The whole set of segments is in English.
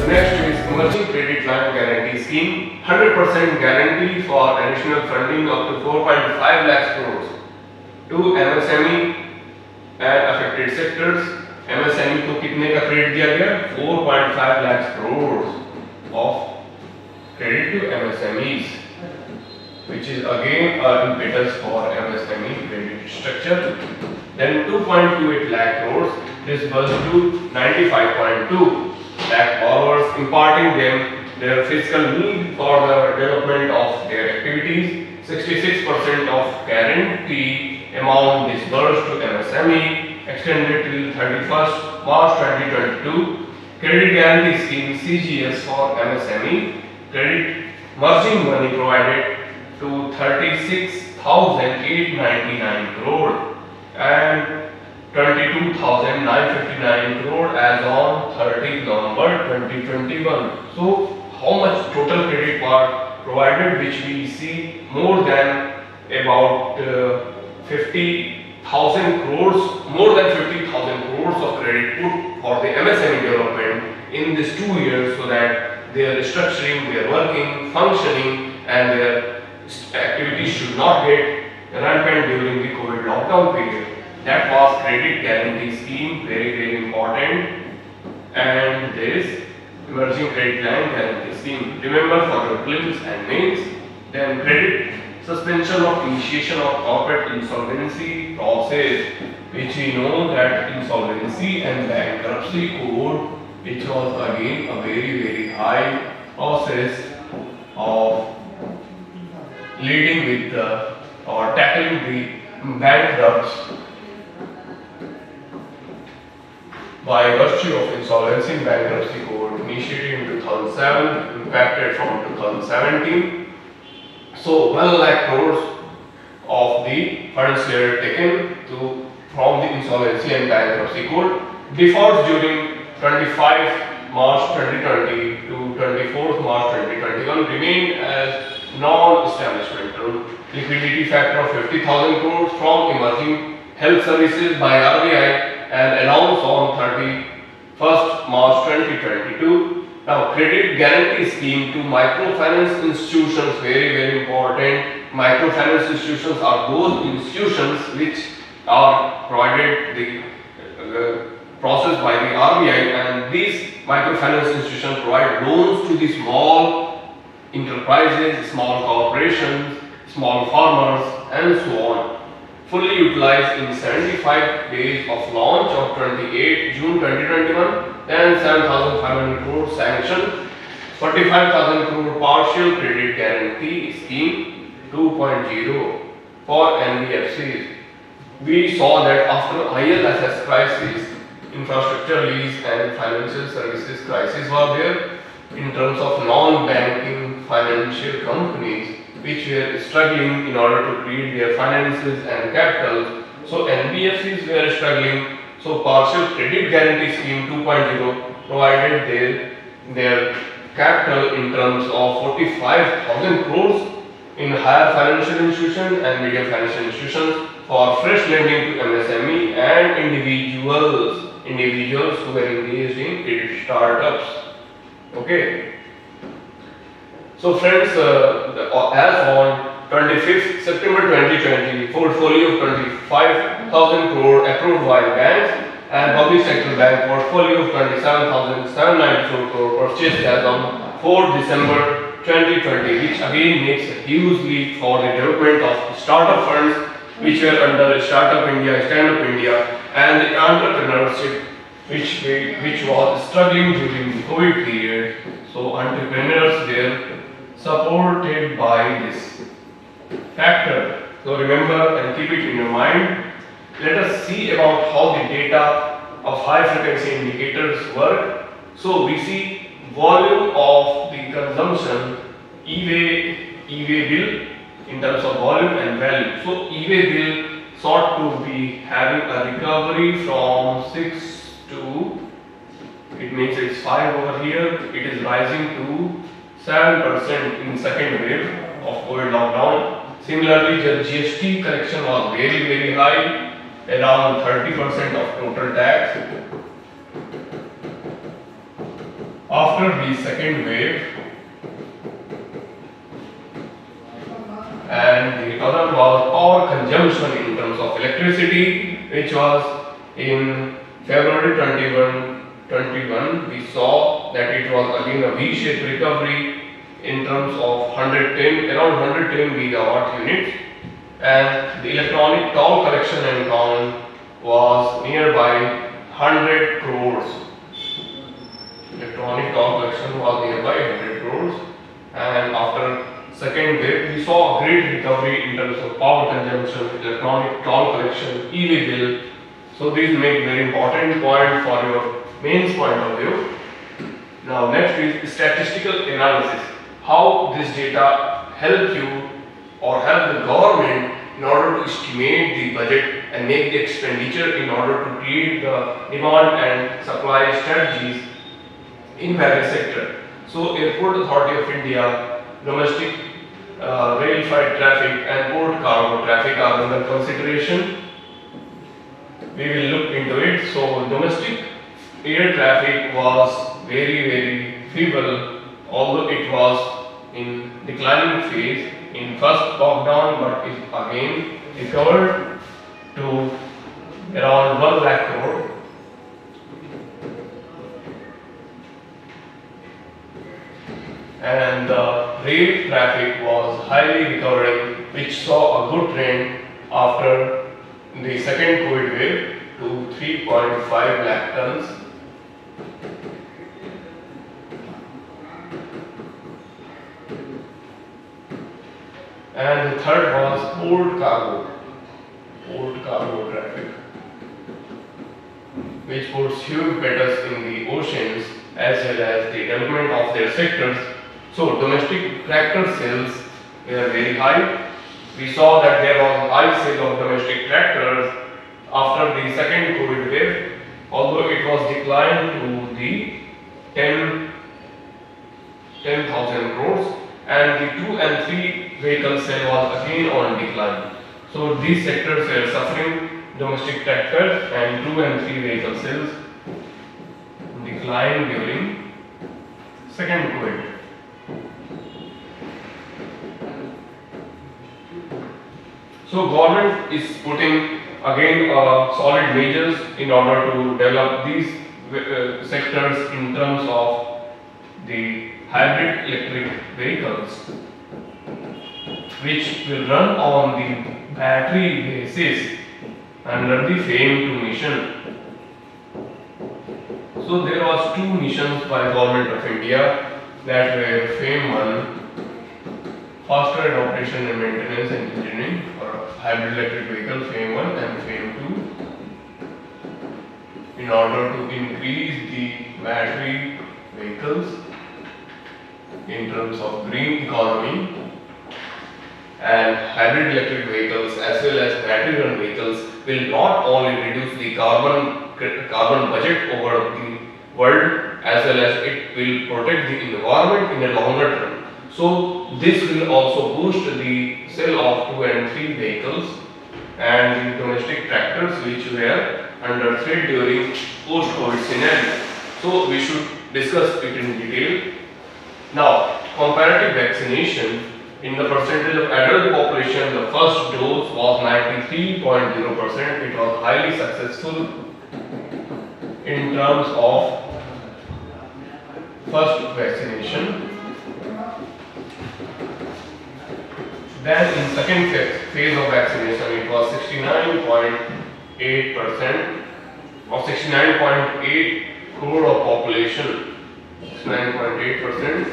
next is Emerging Credit Line Guarantee Scheme. 100% guarantee for additional funding up to 4.5 lakh crores to MSME and affected sectors. MSME को कितने का credit दिया गया? 4.5 lakh crores of credit to MSMEs, which is again an impetus for MSME credit structure. Then 2.28 lakh crores disbursed to 95.2 lakh borrowers, imparting them their fiscal need for the development of their activities. 66% of guarantee amount disbursed to MSME extended till 31st March 2022. Credit Guarantee Scheme (CGS) for MSME credit merging money provided to 36,899 crore and 22,959 crore as on 30th November 2021. So, how much total credit part provided, which we see more than about 50,000 crores, more than 50,000 crores of credit put for the MSME development in these 2 years, so that their restructuring, their working, functioning, and their activities should not get rampant during the COVID lockdown period. That was Credit Guarantee Scheme, very important. And this Emerging Credit Line Guarantee Scheme. Remember for your prelims and mains. Then credit suspension of initiation of corporate insolvency process, which we know that insolvency and bankruptcy code, which was again a very high process of leading with the or tackling the bankrupts by virtue of insolvency and bankruptcy code initiated in 2007, impacted from 2017. So 1 lakh crores of the funds were taken from the insolvency and bankruptcy code. Defaults during 25 March 2020 to 24th March 2021 remained as non-establishmental. Liquidity factor of 50,000 crores from emerging health services by RBI and announced on 31st March 2022. Now, credit guarantee scheme to microfinance institutions, very important. Microfinance institutions are those institutions which are provided the process by the RBI, and these microfinance institutions provide loans to the small enterprises, small corporations, small farmers, and so on. Fully utilized in 75 days of launch of 28 June 2021, then 7,500 crore sanction, 45,000 crore partial credit guarantee scheme 2.0 for NBFCs. We saw that after ILSS crisis, infrastructure lease and financial services crisis were there in terms of non-banking financial companies, which were struggling in order to create their finances and capital. So NBFCs were struggling. So partial credit guarantee scheme 2.0 provided their capital in terms of 45,000 crores in higher financial institutions and medium financial institutions for fresh lending to MSME and individuals who were engaged in credit startups. Okay. So friends, as on 25th September 2020, portfolio of 25,000 crore approved by banks and public sector bank portfolio of 27,794 crore purchased as on 4th December 2020, which again makes a huge leap for the development of startup funds which were under Startup India, Stand Up India, and the entrepreneurship which was struggling during the COVID period. So entrepreneurs were supported by this factor. So remember and keep it in your mind. Let us see about how the data of high frequency indicators work. So we see volume of the consumption, e-way bill in terms of volume and value. So e-way bill sought to be having a recovery from 6 to, it means it's 5 over here, it is rising to 7% in second wave of COVID lockdown. Similarly, the GST collection was very high, around 30% of total tax. After after the second wave, and the other was power consumption in terms of electricity, which was in February 21, we saw that it was again a V-shaped recovery in terms of around 110 gigawatt units, and the electronic toll collection and count was nearby 100 crores. Electronic toll collection was nearby 100 crores, and after second wave we saw a great recovery in terms of power consumption, electronic toll collection, EV bill. So these make very important point for your mains point of view. Now next is statistical analysis. How this data help you or help the government in order to estimate the budget and make the expenditure in order to create the demand and supply strategies in various sectors. So Airport Authority of India, domestic rail freight traffic and port cargo traffic are under consideration. We will look into it. So domestic air traffic was very feeble, although it was in declining phase in first lockdown, but it again recovered to around 1 lakh crore. And the rail traffic was highly recovering, which saw a good trend after the second COVID wave to 3.5 lakh tons. And the third was port cargo traffic, which puts huge impetus in the oceans as well as the development of their sectors. So domestic tractor sales were very high. We saw that there was high sale of domestic tractors after the second COVID wave, although it was declined to the 10,000 crores, and the 2 and 3 vehicle sale was again on decline. So these sectors were suffering, domestic tractors and 2 and 3 vehicle sales declined during second COVID. So government is putting again solid measures in order to develop these sectors in terms of the hybrid electric vehicles, which will run on the battery basis under the FAME 2 mission. So there was 2 missions by Government of India, that were FAME 1, faster adoption and maintenance and engineering for hybrid electric vehicle, FAME 1 and FAME 2, in order to increase the battery vehicles in terms of green economy, and hybrid electric vehicles as well as battery run vehicles will not only reduce the carbon budget over the world, as well as it will protect the environment in the longer term. So this will also boost the sale of 2 and 3 vehicles and the domestic tractors, which were under threat during post-COVID scenario. So we should discuss it in detail. Now, comparative vaccination in the percentage of adult population, the first dose was 93.0%. It was highly successful in terms of first vaccination. Then in second phase of vaccination, it was 69.8% of 69.8 crore of population, 69.8%,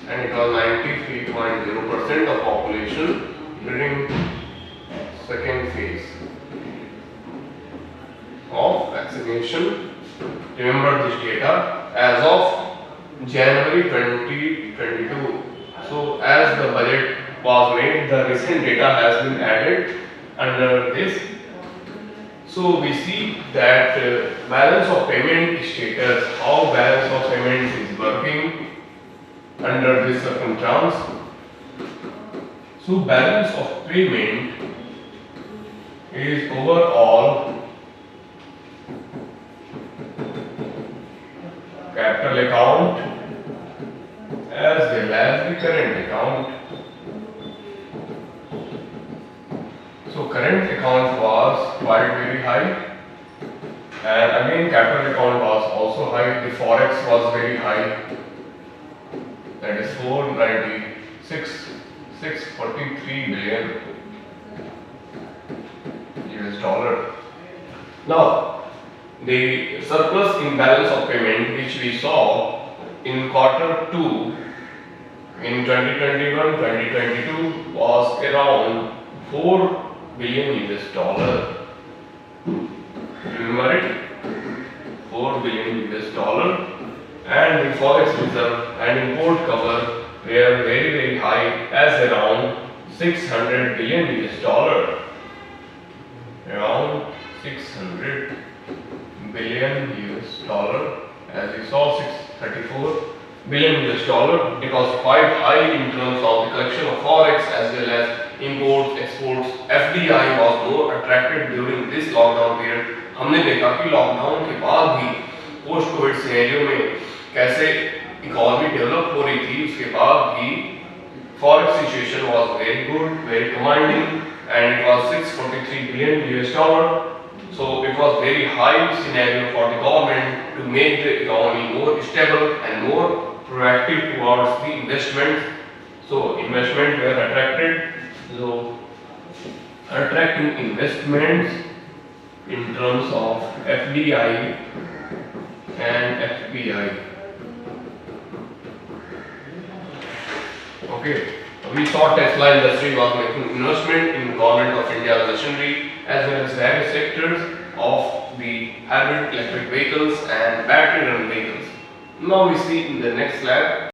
and it was 93.0% of population during second phase of vaccination. Remember this data as of January 2022. So as the budget was made, the recent data has been added under this. So we see that balance of payment status, how balance of payment is working under this circumstance. So balance of payment is overall capital account as the current account. So current account was quite very high, and again capital account was also high. The forex was very high, that is 643 billion US dollar. Now the surplus imbalance of payment which we saw in quarter 2 in 2021-2022 was around 4 billion US dollar. Remember it? 4 billion US dollar, and the forex reserve and import cover were very high as around 600 billion US dollar. Around 600 billion US dollar, as we saw 634 billion US dollar. It was quite high in terms of the collection of forex as well as imports, exports. FDI was more attracted during this lockdown period. हमने देखा कि lockdown के बाद भी post Covid scenario में कैसे economy develop हो रही थी, उसके बाद भी forex situation was very good, very commanding, and it was 643 billion US dollar. So it was very high scenario for the government to make the economy more stable and more proactive towards the investment. So investment were attracted. So attracting investments in terms of FDI and FPI. Okay. We saw Tesla industry was making investment in government of India's machinery as well as various sectors of the hybrid electric vehicles and battery run vehicles. Now we see in the next slide.